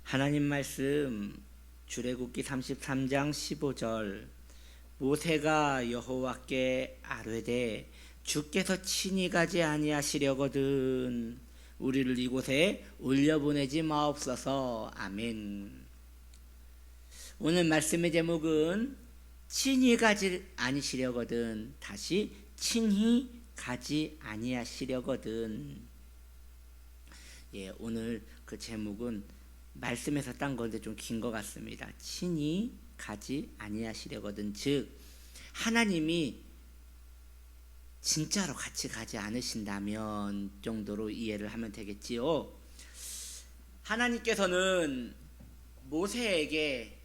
하나님 말씀 출애굽기 33장 15절 모세가 여호와께 아뢰되 주께서 친히 가지 아니하시려거든 우리를 이곳에 올려보내지 마옵소서. 아멘. 오늘 말씀의 제목은 친히 가지 아니시려거든, 다시 친히 가지 아니하시려거든. 오늘 그 제목은 말씀에서 딴 건데 좀 긴 것 같습니다. 친히 가지 아니하시려거든, 즉 하나님이 진짜로 같이 가지 않으신다면 정도로 이해를 하면 되겠지요. 하나님께서는 모세에게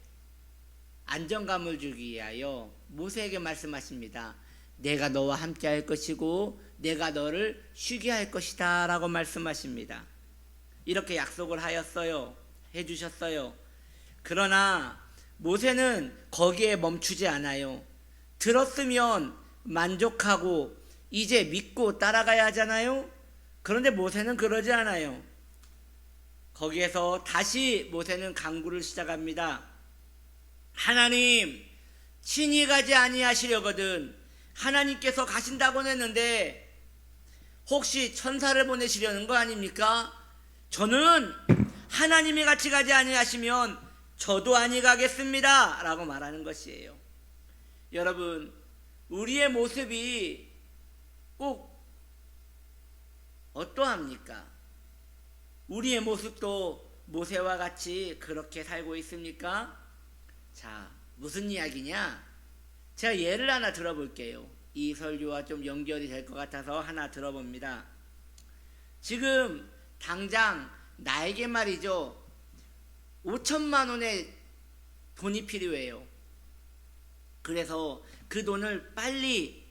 안정감을 주기 위하여 모세에게 말씀하십니다. 내가 너와 함께 할 것이고 내가 너를 쉬게 할 것이다 라고 말씀하십니다. 이렇게 약속을 하였어요. 해주셨어요. 그러나 모세는 거기에 멈추지 않아요. 들었으면 만족하고 이제 믿고 따라가야 하잖아요. 그런데 모세는 그러지 않아요. 거기에서 다시 모세는 간구를 시작합니다. 하나님, 친히 가지 아니하시려거든. 하나님께서 가신다고 했는데 혹시 천사를 보내시려는 거 아닙니까? 저는 하나님이 같이 가지 아니하시면 저도 아니 가겠습니다 라고 말하는 것이에요. 여러분, 우리의 모습이 꼭 어떠합니까? 우리의 모습도 모세와 같이 그렇게 살고 있습니까? 자, 무슨 이야기냐? 제가 예를 하나 들어볼게요. 이 설교와 좀 연결이 될 것 같아서 하나 들어봅니다. 지금 당장 나에게 말이죠, 5천만 원의 돈이 필요해요. 그래서 그 돈을 빨리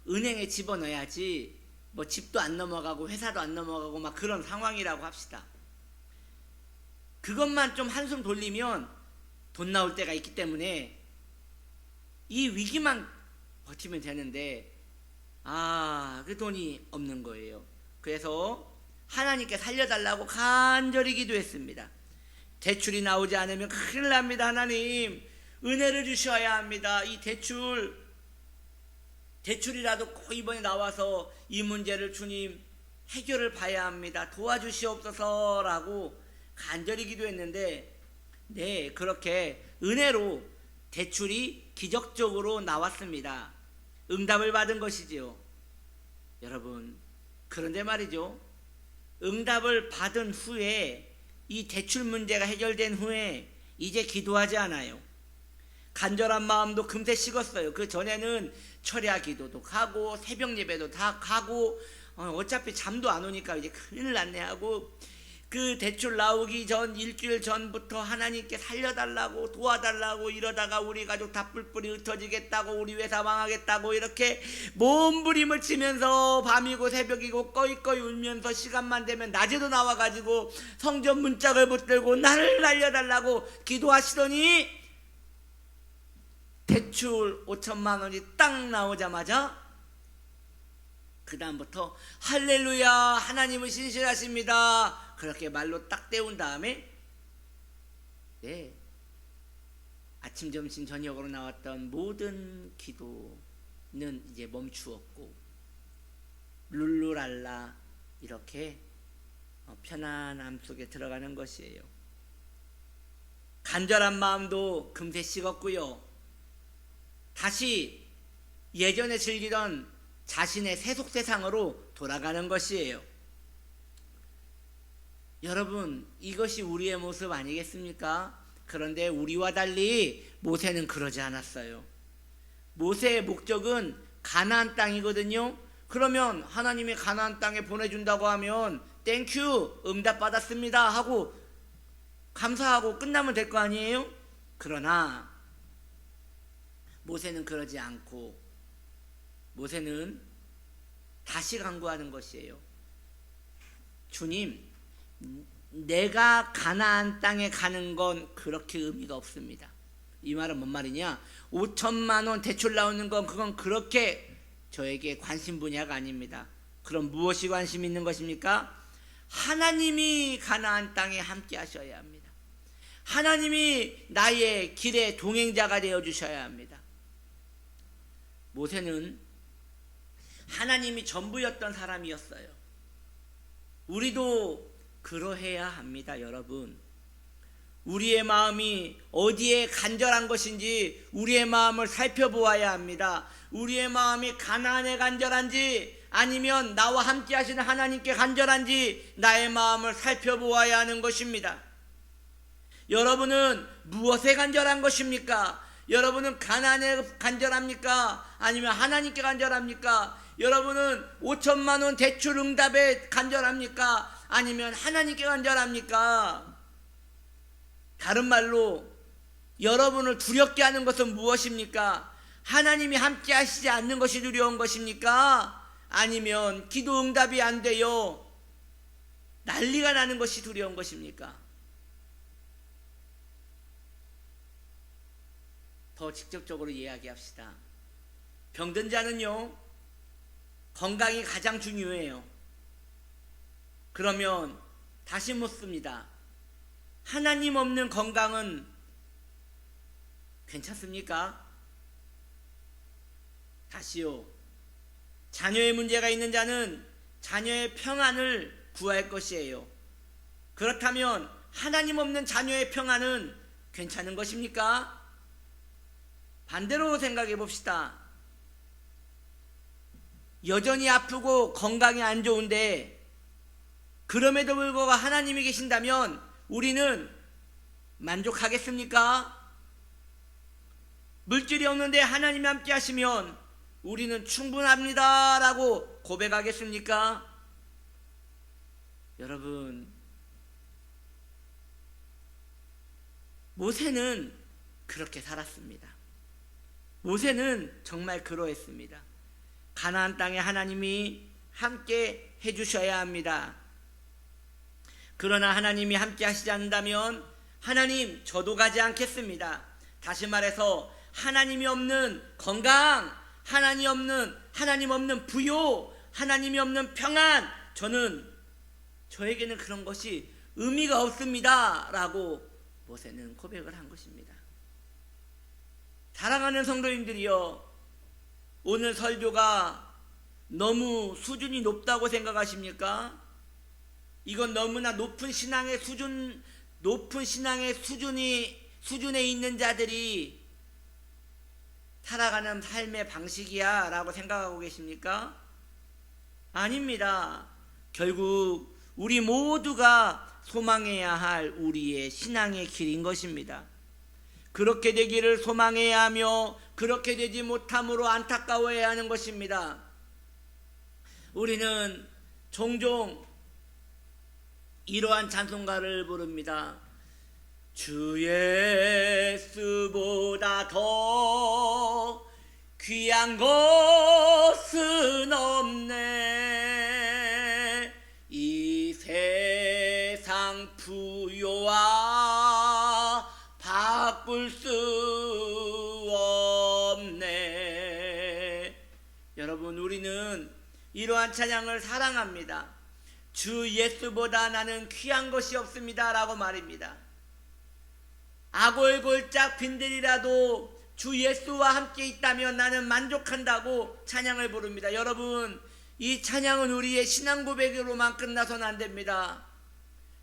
은행에 집어넣어야지 뭐 집도 안 넘어가고 회사도 안 넘어가고 막 그런 상황이라고 합시다. 그것만 좀 한숨 돌리면 돈 나올 때가 있기 때문에 이 위기만 버티면 되는데 그 돈이 없는 거예요. 그래서 하나님께 살려달라고 간절히 기도했습니다. 대출이 나오지 않으면 큰일 납니다. 하나님, 은혜를 주셔야 합니다. 이 대출이라도 꼭 이번에 나와서 이 문제를 주님 해결을 봐야 합니다. 도와주시옵소서라고 간절히 기도했는데 그렇게 은혜로 대출이 기적적으로 나왔습니다. 응답을 받은 것이지요. 여러분, 그런데 말이죠, 응답을 받은 후에 이 대출 문제가 해결된 후에 이제 기도하지 않아요. 간절한 마음도 금세 식었어요. 그 전에는 철야 기도도 가고 새벽 예배도 다 가고 어차피 잠도 안 오니까 이제 큰일 났네 하고 그 대출 나오기 전 일주일 전부터 하나님께 살려달라고 도와달라고 이러다가 우리 가족 다 뿔뿔이 흩어지겠다고 우리 회사 망하겠다고 이렇게 몸부림을 치면서 밤이고 새벽이고 꺼이꺼이 울면서 시간만 되면 낮에도 나와가지고 성전 문짝을 붙들고 나를 날려달라고 기도하시더니 대출 5천만 원이 딱 나오자마자 그 다음부터 할렐루야 하나님은 신실하십니다 그렇게 말로 딱 때운 다음에 아침 점심 저녁으로 나왔던 모든 기도는 이제 멈추었고 룰루랄라 이렇게 편안함 속에 들어가는 것이에요. 간절한 마음도 금세 식었고요. 다시 예전에 즐기던 자신의 세속 세상으로 돌아가는 것이에요. 여러분, 이것이 우리의 모습 아니겠습니까? 그런데 우리와 달리 모세는 그러지 않았어요. 모세의 목적은 가나안 땅이거든요. 그러면 하나님이 가나안 땅에 보내준다고 하면 땡큐 응답 받았습니다 하고 감사하고 끝나면 될 거 아니에요? 그러나 모세는 그러지 않고 모세는 다시 간구하는 것이에요. 주님, 내가 가나안 땅에 가는 건 그렇게 의미가 없습니다. 이 말은 뭔 말이냐? 5천만 원 대출 나오는 건 그건 그렇게 저에게 관심 분야가 아닙니다. 그럼 무엇이 관심 있는 것입니까? 하나님이 가나안 땅에 함께 하셔야 합니다. 하나님이 나의 길의 동행자가 되어 주셔야 합니다. 모세는 하나님이 전부였던 사람이었어요. 우리도 그러해야 합니다, 여러분. 우리의 마음이 어디에 간절한 것인지 우리의 마음을 살펴보아야 합니다. 우리의 마음이 가나안에 간절한지 아니면 나와 함께 하시는 하나님께 간절한지 나의 마음을 살펴보아야 하는 것입니다. 여러분은 무엇에 간절한 것입니까? 여러분은 가나안에 간절합니까? 아니면 하나님께 간절합니까? 여러분은 5천만 원 대출 응답에 간절합니까? 아니면 하나님께 간절합니까? 다른 말로 여러분을 두렵게 하는 것은 무엇입니까? 하나님이 함께 하시지 않는 것이 두려운 것입니까? 아니면 기도 응답이 안 돼요 난리가 나는 것이 두려운 것입니까? 더 직접적으로 이야기합시다. 병든 자는요, 건강이 가장 중요해요. 그러면 다시 묻습니다. 하나님 없는 건강은 괜찮습니까? 다시요. 자녀의 문제가 있는 자는 자녀의 평안을 구할 것이에요. 그렇다면 하나님 없는 자녀의 평안은 괜찮은 것입니까? 반대로 생각해 봅시다. 여전히 아프고 건강이 안 좋은데 그럼에도 불구하고 하나님이 계신다면 우리는 만족하겠습니까? 물질이 없는데 하나님이 함께 하시면 우리는 충분합니다 라고 고백하겠습니까? 여러분, 모세는 그렇게 살았습니다. 모세는 정말 그러했습니다. 가나안 땅에 하나님이 함께 해주셔야 합니다. 그러나 하나님이 함께 하시지 않는다면 하나님 저도 가지 않겠습니다. 다시 말해서 하나님이 없는 건강, 하나님 없는 부요, 하나님이 없는 평안, 저에게는 그런 것이 의미가 없습니다 라고 모세는 고백을 한 것입니다. 사랑하는 성도님들이여, 오늘 설교가 너무 수준이 높다고 생각하십니까? 이건 너무나 높은 신앙의 수준에 있는 자들이 살아가는 삶의 방식이야 라고 생각하고 계십니까? 아닙니다. 결국 우리 모두가 소망해야 할 우리의 신앙의 길인 것입니다. 그렇게 되기를 소망해야 하며 그렇게 되지 못함으로 안타까워해야 하는 것입니다. 우리는 종종 이러한 찬송가를 부릅니다. 주 예수보다 더 귀한 것은 없네. 이 세상 부요와 바꿀 수 없네. 여러분, 우리는 이러한 찬양을 사랑합니다. 주 예수보다 나는 귀한 것이 없습니다 라고 말입니다. 아골골짝 빈들이라도 주 예수와 함께 있다면 나는 만족한다고 찬양을 부릅니다. 여러분, 이 찬양은 우리의 신앙 고백으로만 끝나서는 안 됩니다.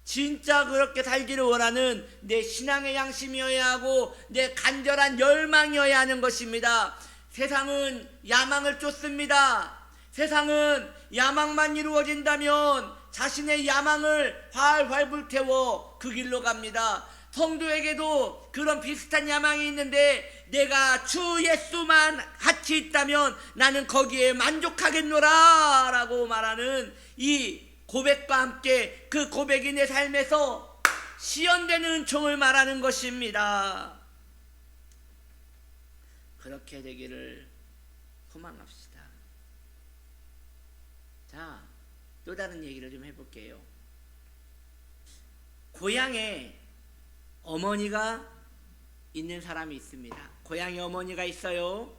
진짜 그렇게 살기를 원하는 내 신앙의 양심이어야 하고 내 간절한 열망이어야 하는 것입니다. 세상은 야망을 쫓습니다. 세상은 야망만 이루어진다면 자신의 야망을 활활 불태워 그 길로 갑니다. 성도에게도 그런 비슷한 야망이 있는데 내가 주 예수만 같이 있다면 나는 거기에 만족하겠노라 라고 말하는 이 고백과 함께 그 고백이 내 삶에서 시연되는 은총을 말하는 것입니다. 그렇게 되기를 소망합시다. 자, 또 다른 얘기를 좀 해볼게요. 고향에 어머니가 있는 사람이 있습니다. 고향에 어머니가 있어요.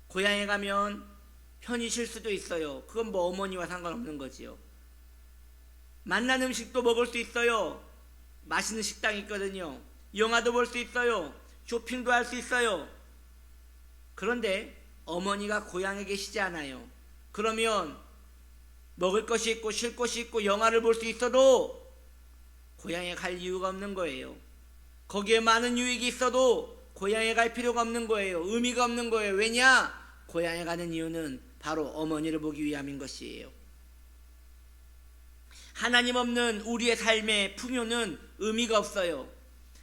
고향에 가면 편히 쉴 수도 있어요. 그건 뭐 어머니와 상관없는 거지요. 맛난 음식도 먹을 수 있어요. 맛있는 식당이 있거든요. 영화도 볼 수 있어요. 쇼핑도 할 수 있어요. 그런데 어머니가 고향에 계시지 않아요. 그러면 먹을 것이 있고 쉴 곳이 있고 영화를 볼 수 있어도 고향에 갈 이유가 없는 거예요. 거기에 많은 유익이 있어도 고향에 갈 필요가 없는 거예요. 의미가 없는 거예요. 왜냐? 고향에 가는 이유는 바로 어머니를 보기 위함인 것이에요. 하나님 없는 우리의 삶의 풍요는 의미가 없어요.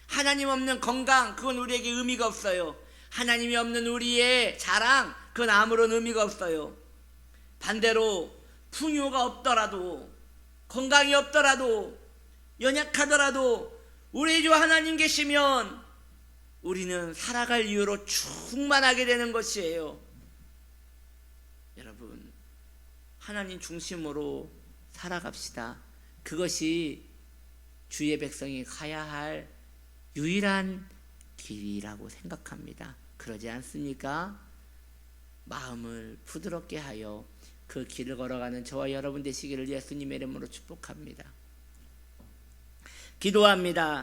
하나님 없는 건강, 그건 우리에게 의미가 없어요. 하나님이 없는 우리의 자랑, 그건 아무런 의미가 없어요. 반대로 풍요가 없더라도, 건강이 없더라도, 연약하더라도 우리 주 하나님 계시면 우리는 살아갈 이유로 충만하게 되는 것이에요. 여러분, 하나님 중심으로 살아갑시다. 그것이 주의 백성이 가야 할 유일한 길이라고 생각합니다. 그러지 않습니까? 마음을 부드럽게 하여 그 길을 걸어가는 저와 여러분 되시기를 예수님의 이름으로 축복합니다. 기도합니다.